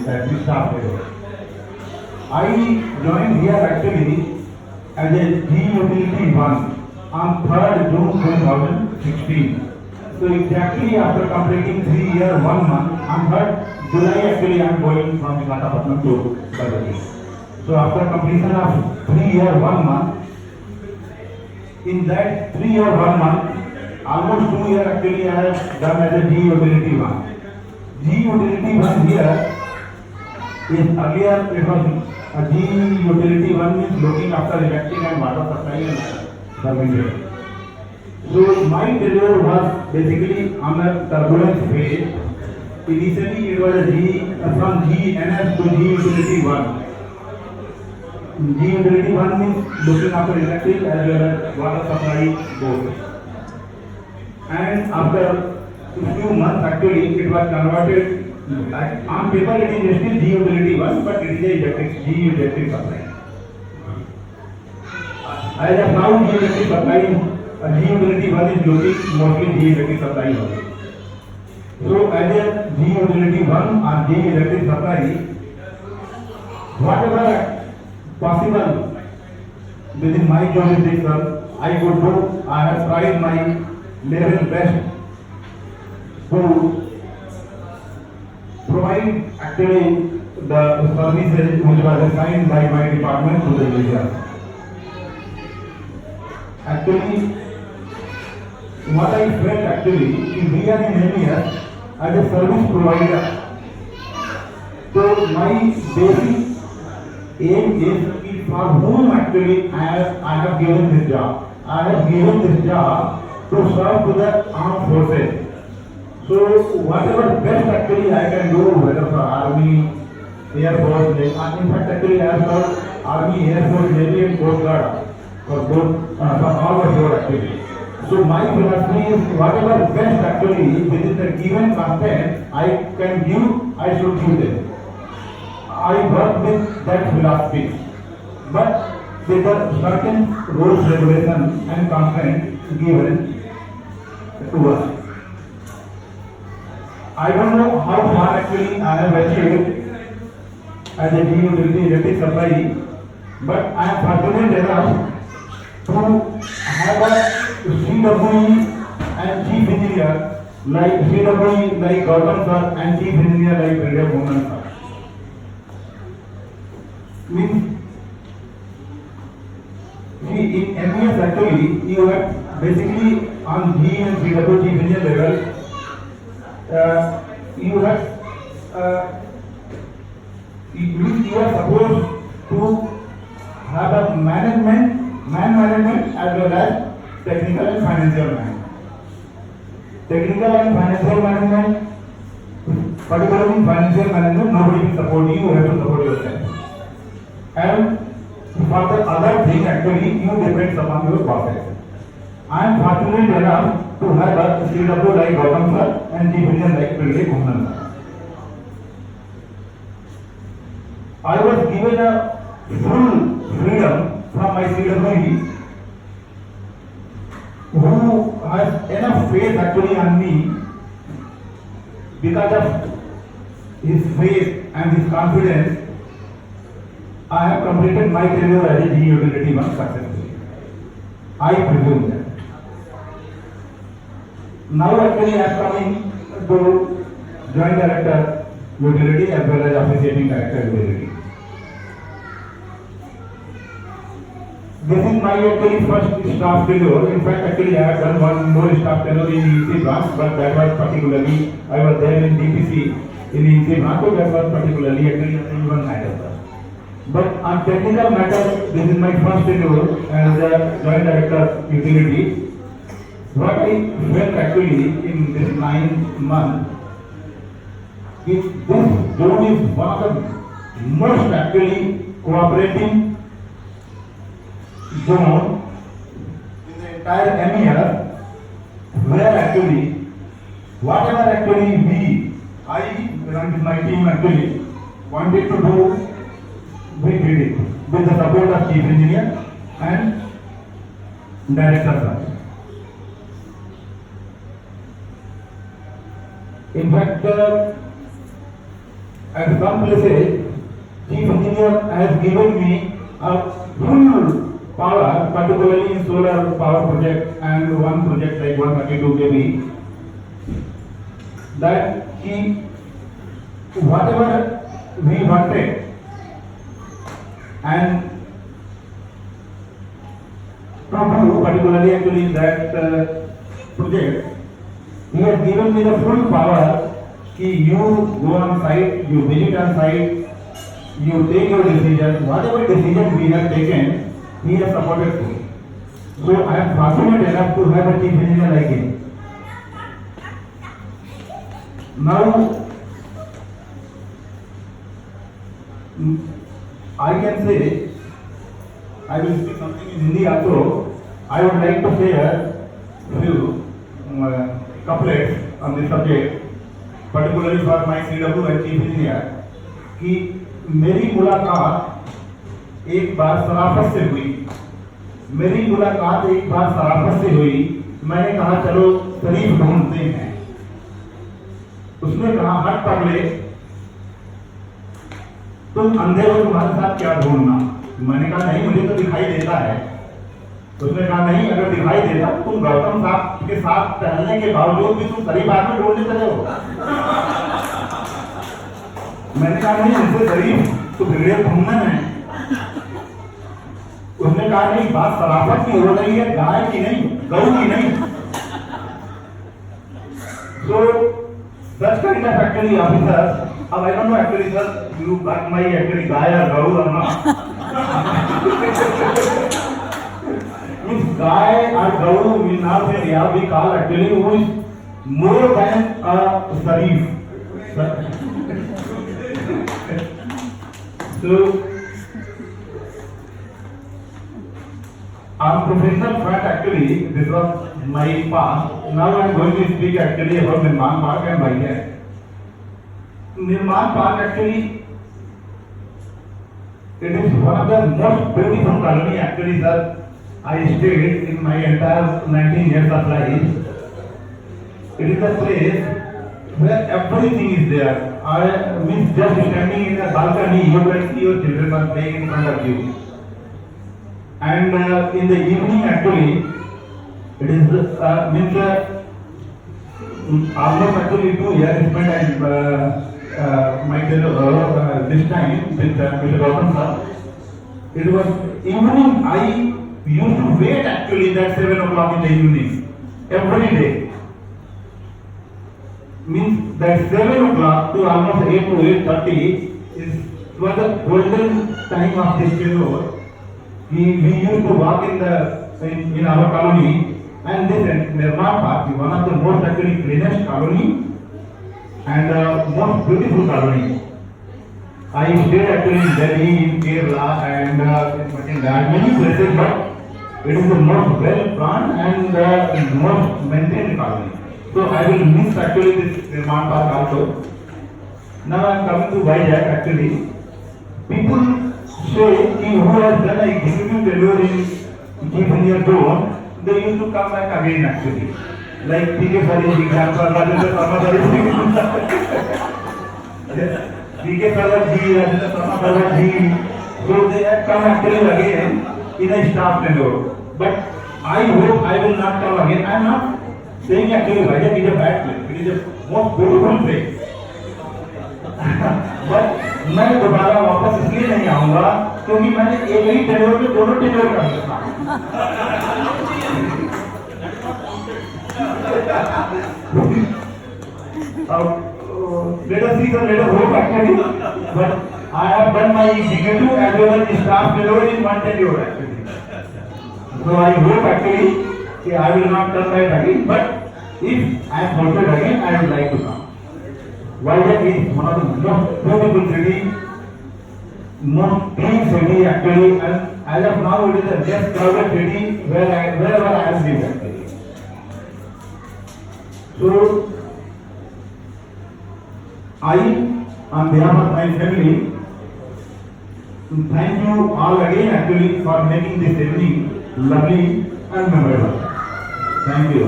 that we staff here. I joined here actually as a G Utility 1 on 3rd June 2016. So exactly after completing 3 years, 1 month, on 3rd July actually I am going from Visakhapatnam to Bangladesh. So after completion of 3 years, 1 month, in that 3 years, 1 month, almost 2 years actually I have done as a G Utility 1. G Utility 1 here is earlier it was a G Utility 1 is looking after electric and water supply and serving. So my tenure was basically on a turbulence phase. Initially it was a from GNS to G Utility 1. G Utility 1 means looking after electric as well as water supply both. And after a few months actually it was converted. On paper it is still G Utility 1, but it is a G electric supply. As of now, G electric supply, G Utility 1 is looking mostly G electric supply only. So as a G Utility 1 or G electric supply, whatever possible within my jurisdiction, I could do. I have tried my level best to provide actually the services which was assigned by my department to the user. Actually, what I felt actually is we are in MES as a service provider. So my basic aim is for whom actually I have given this job. I have given this job to serve to the armed forces. So whatever best actually I can do, whether for Army, Air Force, in fact actually I have served Army, Air Force, Navy and Coast Guard for both, for all the four actually. So my philosophy is whatever best actually within the given content I can give, I should give them. I work with that philosophy, but with a certain rules, regulation and content given to us. I don't know how far actually I have achieved as a G Utility electric supply, but I am fortunate enough to have a CWE and Chief Engineer like CWE like Gautam sir and Chief Engineer like Brigadier Bhuman sir. Means, see, in MES actually you have basically on G and CW Chief Engineer level. You are supposed to have a man management as well as technical and financial management. Technical and financial management, particularly in financial management, nobody will support you, you have to support yourself. And for the other thing, actually, you depend upon your process. I am fortunate enough to have a CW like Gautam sir and Chief Engineer like Brigadier Bhuman sir. I was given a full freedom from my CWE who has enough faith actually on me. Because of his faith and his confidence, I have completed my tenure as a G Utility 1 successfully. I presume that. Now actually I am coming to Joint Director Utility as well as Officiating Director Utility. This is my actually first staff tenure. In fact, actually I have done one more staff tenure in EC branch, but that was particularly, I was there in DPC in EC branch, so that was particularly actually one matter. But on technical matter, this is my first tenure as a Joint Director Utility. What I felt actually in this 9 months is this zone is one of the most actually cooperating zone in the entire MES, where actually whatever actually I and with my team actually wanted to do, we did it with the support of Chief Engineer and Director sir. In fact, at some places, chief engineer has given me a full power, particularly in solar power project and one project like 132 kV, that he, whatever we wanted, and to do particularly actually that project, he has given me the full power. Ki you go on site, you visit on site, you take your decision. Whatever decision we have taken, he has supported me. So I am fortunate enough to have a chief engineer like him. Now, I can say, I will speak something in Hindi also. I would like to say a few couplets on this subject, particularly for my CW and chief engineer, कि मेरी मुलाकात एक बार सराफत से हुई। मेरी मुलाकात एक बार सराफत से हुई। मैंने कहा चलो शरीफ ढूंढते हैं। उसने कहा हट पगले, तुम अंधे हो, तुम्हारे साथ क्या ढूंढना। मैंने कहा नहीं, मुझे तो दिखाई देता है। उसने कहा नहीं, अगर दिखाई देता तुम गौतम साहब के साथ टहलने के बावजूद भी तुम शरीफ आदमी ढूंढने चले हो। मैंने कहा नहीं, उनसे शरीफ तो बिगड़े ढूंढना है। उसने कहा नहीं, बात शराफत की हो रही है, गाय की नहीं, गऊ की नहीं। So such kind of actually officers, I don't know actually sir, you got my actually guy or gau or not. If guy or gau will not be here, we call actually who is more than a sharif. So on professional front actually, this was my past. Now I am going to speak actually about Nirman Park and Vizag. Nirman Park actually, it is one of the most beautiful colony actually sir. I stayed in my entire 19 years of life. It is a place where everything is there. I mean just standing in a balcony, you can see your children are playing in front of you. And in the evening actually, it is means almost actually 2 years spent my this time with Mr. Gautam sir. It was evening. I used to wait actually that 7 o'clock in the evening every day. Means that 7 o'clock to almost 8 to 8:30 was the golden time of this period. We used to walk in our colony, and this Nirman Park is one of the most actually cleanest colony and most beautiful colony. I stayed actually in Delhi, in Kerala, and in many places, but it is the most well planned and most maintained colony. So I will miss actually this Nirman Park also. Now I am coming to Vizag actually. People say who has done a executive delivery in chief engineer zone, they used to come back again actually. Like PK sir is example, Rajendra Sharma sir is PK sir ji, Rajendra Sharma sir ji. So they have come actually again in a staff tenure. But I hope I will not come again. I am not saying actually Vizag is a bad place. It is a most beautiful place. But मैं दोबारा वापस इसलिए नहीं आऊंगा क्योंकि मैंने एक ही tenure में दोनों टेन्योर कर सकता हूं। Let us see, let us hope actually, but I have done my executive as well as staff tenure in one tenure actually. So I hope actually I will not come back again, but if I am voted again, I would like to come. Vizag is one of the most beautiful city, most clean city actually, and as of now it is the best crowded city wherever I have lived actually. So I, on behalf of my family, thank you all again actually for making this evening lovely and memorable. Thank you.